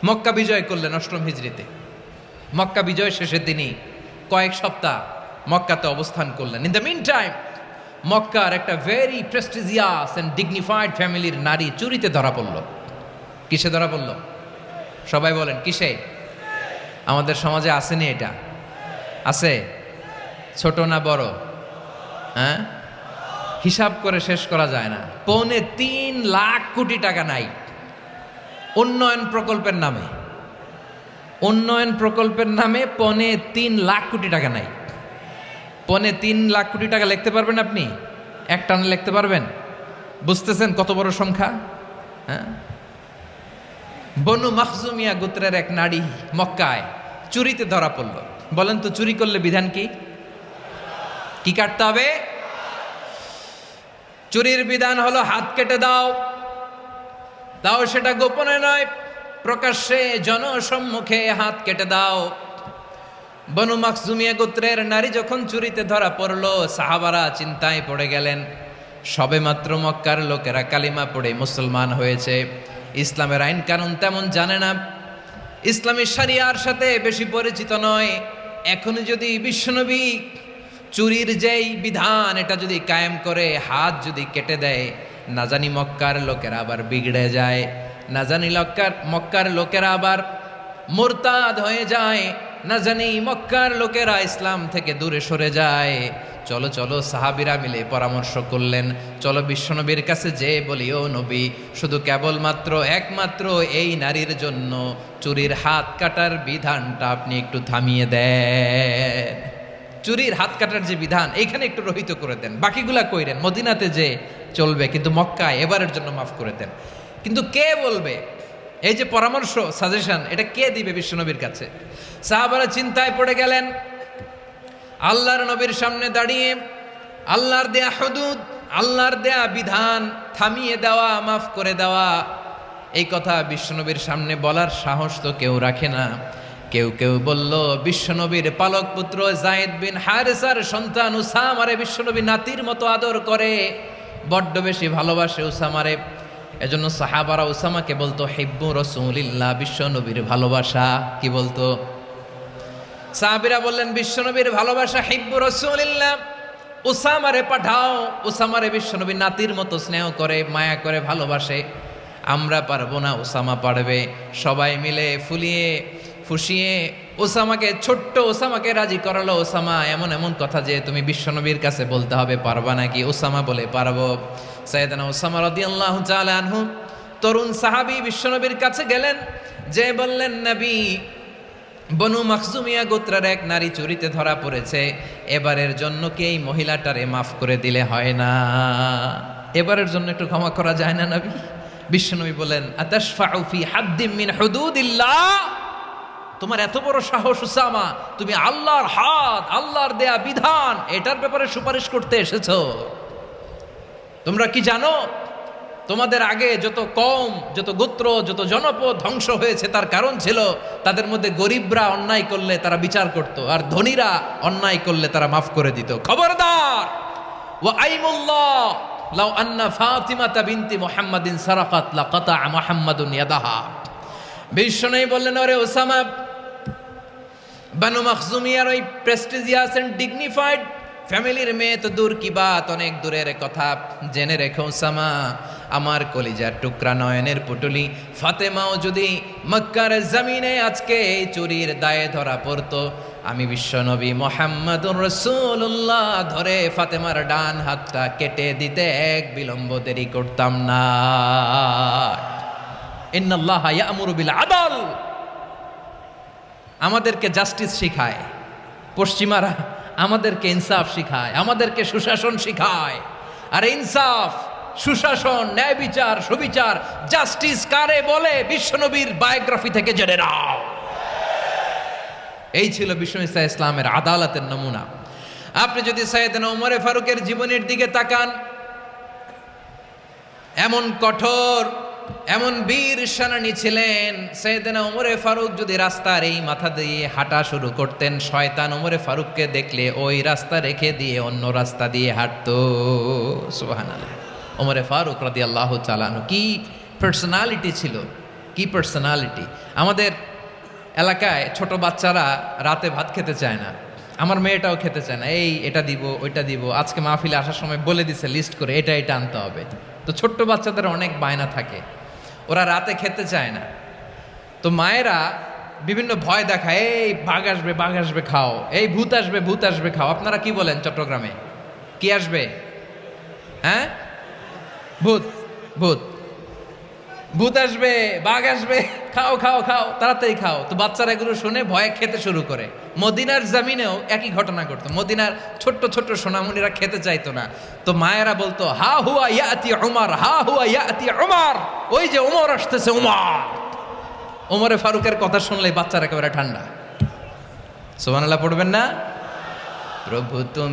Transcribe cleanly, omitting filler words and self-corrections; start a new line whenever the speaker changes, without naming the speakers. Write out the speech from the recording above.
মক্কা বিজয় করলেন ৮ম হিজরিতে। মক্কা বিজয় শেষে তিনি কয়েক সপ্তাহ মক্কাতে অবস্থান করলেন। ইন দ্য মিন টাইম মক্কার একটা ভেরি প্রেস্টিজিয়াস অ্যান্ড ডিগনিফাইড ফ্যামিলির নারী চুরিতে ধরা পড়ল। কিসে ধরা পড়ল? সবাই বলেন কিসে? আমাদের সমাজে আসেনি এটা? আছে? ছোট না বড়? হ্যাঁ, হিসাব করে শেষ করা যায় না। ৩.৫ লাখ কোটি টাকা নাই উন্নয়ন প্রকল্পের নামে। উন্নয়ন প্রকল্পের নামে ৩.৫ লাখ কোটি টাকা নাই। ৩.৫ লাখ কোটি টাকা লিখতে পারবেন আপনি? এক টানে লিখতে পারবেন? বুঝতেছেন কত বড় সংখ্যা? হ্যাঁ, বনু মাখজুমিয়া গোত্রের এক নারী মক্কায় চুরিতে ধরা পড়ল। বলেন তো চুরি করলে বিধান কি? কি কাটতে হবে? চুরির বিধান হলো হাত কেটে দাও। তাও সেটা গোপনে নয়, প্রকাশ্যে জনসম্মুখে হাত কেটে দাও। বনু মাখজুমিয়া গোত্রের নারী যখন চুরিতে ধরা পড়ল, সাহাবারা চিন্তায় পড়ে গেলেন। সবেমাত্র মক্কার লোকেরা কালিমা পড়ে মুসলমান হয়েছে, ইসলামের আইন কানুন তেমন জানে না, ইসলামী শরিয়ার সাথে বেশি পরিচিত নয়। এখনই যদি বিশ্বনবী চুরির যেই বিধান এটা যদি কায়েম করে হাত যদি কেটে দেয়, না জানি মক্কার লোকেরা আবার বিগড়ে যায়, না জানি মক্কার লোকেরা আবার মুরতাদ হয়ে যায়, না জানি মক্কার লোকেরা ইসলাম থেকে দূরে সরে যায়। চলো চলো, সাহাবীরা মিলে পরামর্শ করলেন, চলো বিশ্বনবীর কাছে যে বলি, ও নবী, শুধু কেবলমাত্র একমাত্র এই নারীর জন্য চুরির হাত কাটার বিধানটা আপনি একটু থামিয়ে দেন। চুরির হাত কাটার যে বিধান এইখানে একটু রহিত করে দেন, বাকিগুলা কইরেন মদিনাতে যে চলবে, কিন্তু মক্কায় এবারের জন্য মাফ করে দেন। কিন্তু কে বলবে? এই যে পরামর্শ, সাজেশন, এটা কে দিবে বিশ্বনবীর কাছে? সাহাবারা চিন্তায় পড়ে গেলেন। আল্লাহর নবীর সামনে দাঁড়িয়ে আল্লাহর দেয়া হুদুদ, আল্লাহর দেয়া বিধান থামিয়ে দেওয়া, মাফ করে দেওয়া, এই কথা বিশ্বনবীর সামনে বলার সাহস তো কেউ রাখে না। কেউ কেউ বলল, বিশ্বনবীর পালক পুত্র যায়েদ বিন হারেসার সন্তান উসামারে বিশ্বনবী নাতির মতো আদর করে, বড্ড বেশি ভালোবাসে উসামারে। এজন্য সাহাবারা উসামাকে বলতো হিব্বু রাসূলিল্লাহ, বিশ্বনবীর ভালোবাসা। কি বলতো? সাহাবীরা বললেন, বিশ্বনবীর ভালোবাসা হিব্বু রাসূলিল্লাহ, উসামারে পাঠাও। উসামারে বিশ্বনবী নাতির মতো স্নেহ করে, মায়া করে, ভালোবাসে। আমরা পারবো না, উসামা পারবে। সবাই মিলে ফুলিয়ে ফুসিয়ে ওসামাকে, ছোট্ট ওসামাকে রাজি করালো। ওসামা, এমন এমন কথা যে তুমি বিশ্বনবীর কাছে বলতে হবে, পারবা নাকি? ওসামা বলে, পারবো। সাইয়েদনা ওসামা রাদিয়াল্লাহু তাআলা আনহু তরুণ সাহাবী বিশ্বনবীর কাছে গেলেন, যে বললেন, নবী, বনু মাখজুমিয়া গোত্রের এক নারী চুরিতে ধরা পড়েছে, এবারের জন্য কি এই মহিলাটারে মাফ করে দিলে হয় না? এবারের জন্য একটু ক্ষমা করা যায় না নবী? বিশ্বনবী বলেন, আতাশফাউ ফি হাদ্দিম মিন হুদুদিল্লাহ, তোমার এত বড় সাহস উসামা, তুমি আল্লাহর হাত, আল্লাহর দেয়া বিধান, এটার ব্যাপারে সুপারিশ করতে এসেছো? তোমরা কি জানো তোমাদের আগে যত কওম, যত গোত্র, যত জনপদ ধ্বংস হয়েছে তার কারণ ছিল তাদের মধ্যে গরিবরা অন্যায় করলে তারা বিচার করত, আর ধনীরা অন্যায় করলে তারা মাফ করে দিত। খবরদার! ওয়া আইমুল্লাহ লাউ আন্না ফাতিমাতা বিনতি মুহাম্মাদিন সারাকাত লাকাতা মুহাম্মাদুন ইয়াদাহা। বিশ্বনবী বললেন, ওরে ওসামা, বানু মাখজুমিয়ার ওই প্রেস্টিজিয়াস এন্ড ডিগনিফাইড ফ্যামিলির মেয়ে তো দূর কি বাত, অনেক দূরের কথা। জেনে রেখো ওসামা, আমার কলিজার টুকরা, নয়নের পুটুলি ফাতেমাও যদি মক্কার জমিনে আজকে এই চুরির দায়ে ধরা পড়তো, আমি বিশ্বনবী মুহাম্মাদুর রাসূলুল্লাহ ধরে ফাতেমার ডান হাতটা কেটে দিতে এক বিলম্ব দেরি করতাম না। ইন্নাল্লাহা ইয়া'মুরু বিল আদল, আমাদেরকে জাস্টিস শিখায় পশ্চিমারা, আমাদেরকে ইনসাফ শিখায়, আমাদেরকে সুশাসন শিখায়। আর ইনসাফ, সুশাসন, ন্যায় বিচার, সুবিচার, জাস্টিস কারে বলে বিশ্বনবীর বায়োগ্রাফি থেকে জেনে নাও। এই ছিল বিশ্বনবী ইসলামের আদালতের নমুনা। আপনি যদি সাইয়েদনা ওমর ফারুকের জীবনের দিকে তাকান, এমন কঠোর, এমন বীর সেনানী ছিলেন। সাইয়েদনা ওমর ফারুক যদি রাস্তার এই মাথা দিয়ে হাঁটা শুরু করতেন, শয়তান ওমর ফারুককে দেখলে ওই রাস্তা রেখে দিয়ে অন্য রাস্তা দিয়ে হাঁটতো। সুবহানাল্লাহ। ওমর ফারুক রাদিয়াল্লাহু তাআলা আনহু কি পার্সোনালিটি ছিল! কি পার্সোনালিটি! আমাদের এলাকায় ছোট বাচ্চারা রাতে ভাত খেতে চায় না, আমার মেয়েটাও খেতে চায় না। এই এটা দিব ওইটা দিব, আজকে মাহফিলে আসার সময় বলে দিছে লিস্ট করে এটা এটা আনতে হবে। তো ছোট্ট বাচ্চাদের অনেক বায়না থাকে, ওরা রাতে খেতে চায় না। তো মায়েরা বিভিন্ন ভয় দেখায়, এই বাঘ আসবে খাও, এই ভূত আসবে খাও। আপনারা কি বলেন চট্টগ্রামে? কি আসবে? হ্যাঁ, ভূত ভূত ভূত আসবে, বাঘ আসবে, খাও খাও খাও, তাড়াতাড়ি খাও। তো বাচ্চারা এগুলো শুনে ভয়ে খেতে শুরু করে। মদিনার জামিনেও একই ঘটনা ঘটতো। মদিনার ছোট্ট ছোট্ট সোনামণিরা খেতে চাইতো না। তো মায়েরা বলতো, হা হুয়া ইয়াতি উমার, হা হুয়া ইয়াতি উমার, ওই যে ওমর আসতেছে, ওমরে ফারুকের কথা শুনলেই বাচ্চারা একেবারে ঠান্ডা। সুবহানাল্লাহ পড়বেন না? প্রভু তুমি